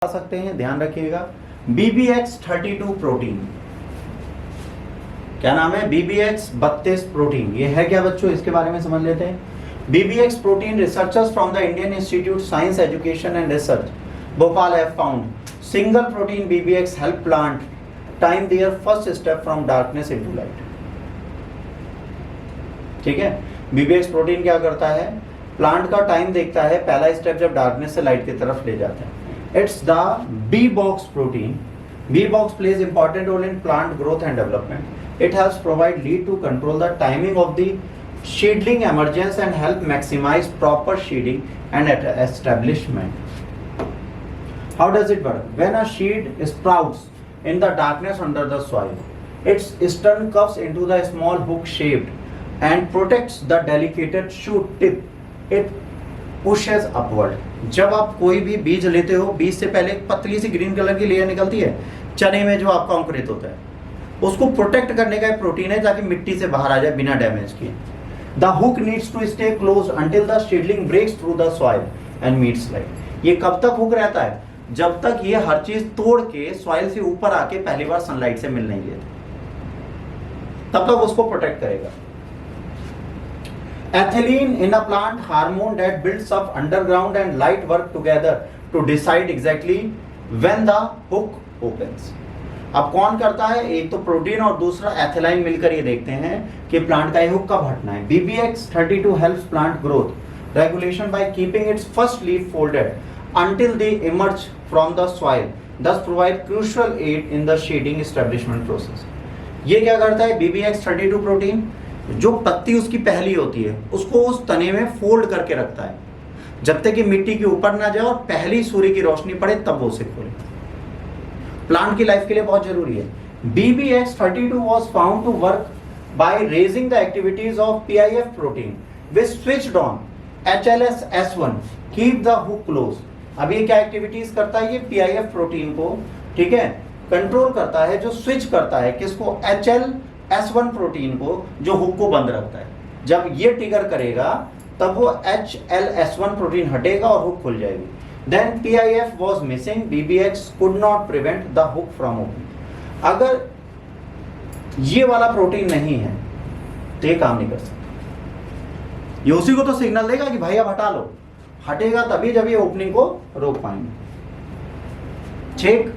सकते हैं, ध्यान रखिएगा। BBX32 प्रोटीन, क्या नाम है? BBX32 protein. ये है क्या बच्चों, इसके बारे में समझ लेते हैं। BBX protein, researchers from the Indian institute science education and research Bhopal have found single protein BBX help plant time their first step from darkness into light. ठीक है, BBX प्रोटीन क्या करता है? प्लांट का टाइम देखता है, पहला स्टेप जब डार्कनेस से लाइट की तरफ ले जाता है। It's the B-box protein. B-box plays important role in plant growth and development. It helps provide lead to control the timing of the seedling emergence and help maximize proper seeding and establishment. How does it work? When a seed sprouts in the darkness under the soil, its stern curves into the small hook-shaped and protects the delicate shoot tip. It pushes upward. जब आप कोई भी बीज लेते हो, बीज से पहले एक पतली सी ग्रीन कलर की लेयर निकलती है चने में, जो आपका अंकुरित होता है, उसको प्रोटेक्ट करने का एक प्रोटीन है ताकि मिट्टी से बाहर आ जाए बिना डैमेज किए। The hook needs to stay close until the seedling breaks through the soil and meets light. ये कब तक हुक रहता है? जब तक ये हर चीज तोड़ के सॉइल से ऊपर आके पहली बार सनलाइट से मिल नहीं लेते, तब तक उसको प्रोटेक्ट करेगा। Ethylene in a plant hormone that builds up underground and light work together to decide exactly when the hook opens. अब कौन करता है? एक तो प्रोटीन और दूसरा एथिलाइन मिलकर ये देखते हैं कि प्लांट का ये हुक कब हटना है। BBX32 helps plant growth regulation by keeping its first leaf folded until they emerge from the soil, thus provide crucial aid in the shading establishment process. ये क्या करता है BBX32 प्रोटीन? जो पत्ती उसकी पहली होती है उसको उस तने में फोल्ड करके रखता है जब तक कि मिट्टी के ऊपर ना जाए और पहली सूर्य की रोशनी पड़े तब वो उसे खोले। प्लांट की लाइफ के लिए बहुत जरूरी है। BBX32 was found to work by raising the activities of PIF protein which switched on HLS-S1 keep the hook close। अब ये क्या एक्टिविटीज करता है? ये PIF प्रोटीन को, ठीक है, कंट्रोल करता है, जो स्विच करता है किसको? HLS1 प्रोटीन को, जो हुक को बंद रखता है। जब ये ट्रिगर करेगा तब वो HLS1 प्रोटीन हटेगा और हुक खुल जाएगी। Then PIF was missing, BBX could not prevent the hook from opening। अगर ये वाला प्रोटीन नहीं है तो ये काम नहीं कर सकता। ये उसी को तो सिग्नल देगा कि भाई अब हटा लो, हटेगा तभी जब ये ओपनिंग को रोक पाएंगे। ठीक,